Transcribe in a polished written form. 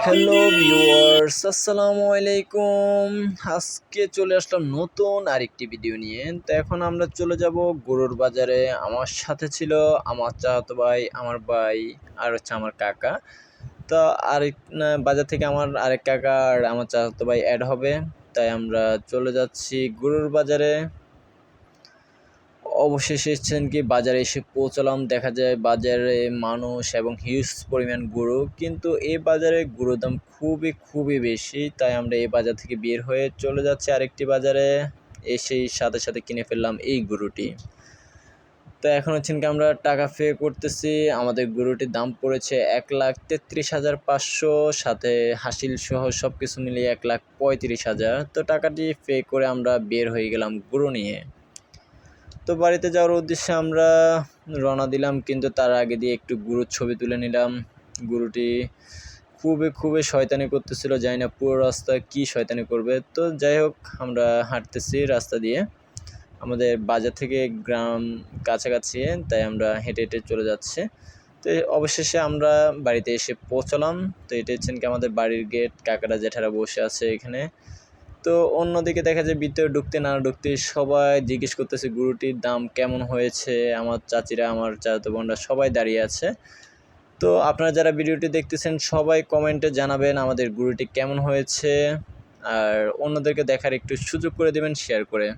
Hello viewers, আসসালামু আলাইকুম। আজকে চলে আসলাম নতুন আরেকটি ভিডিও নিয়ে। তো এখন আমরা চলে যাব গরুর বাজারে। আমার সাথে ছিল আমার চাচাতো ভাই, আমার ভাই আর হচ্ছে আমার কাকা। তো আরেক বাজার থেকে আমার আরেক কাকা আর আমার চাচাতো ভাই অ্যাড হবে। তাই আমরা চলে যাচ্ছি গরুর বাজারে। অবশেষে কি বাজারে এসে পৌঁছালাম। দেখা যায় বাজারে মানুষ এবং হিউজ পরিমাণ গরু, কিন্তু এই বাজারে গরুর দাম খুবই বেশি। তাই আমরা এই বাজার থেকে বের হয়ে চলে যাচ্ছি আরেকটি বাজারে। এসেই সাথে সাথে কিনে ফেললাম এই গরুটি। তো এখন কি আমরা টাকা পে করতেছি। আমাদের গরুটির দাম পড়েছে 1,33,500, সাথে হাসিল সহ সব কিছু মিলিয়ে 1,35,000। তো টাকাটি পে করে আমরা বের হয়ে গেলাম গরু নিয়ে। তো বাড়িতে যাওয়ার উদ্দেশ্যে আমরা রওনা দিলাম, কিন্তু তার আগে দিয়ে একটু গরুর ছবি তুলে নিলাম। গরুটি খুবই শয়তানি করতেছিল, জানি না পুরো রাস্তা কি শয়তানি করবে। তো যাই হোক, আমরা হাঁটতেছি রাস্তা দিয়ে, আমাদের বাজার থেকে গ্রাম কাছাকাছি, তাই আমরা হেঁটে হেঁটে চলে যাচ্ছি। তো অবশেষে আমরা বাড়িতে এসে পৌঁছালাম। তো এটা কি আমাদের বাড়ির গেট, কাকারা জেঠারা বসে আছে এখানে। তো অন্যদিকে দেখা যায় ভিতরে ঢুকতে না ঢুকতে সবাই জিজ্ঞেস করতেছে গরুটির দাম কেমন হয়েছে। আমার চাচিরা, আমার চাচাতো বোনরা সবাই দাঁড়িয়ে আছে। তো আপনারা যারা ভিডিওটি দেখতেছেন সবাই কমেন্টে জানাবেন আমাদের গরুটি কেমন হয়েছে, আর অন্যদেরকে দেখার একটু সুযোগ করে দেবেন শেয়ার করে।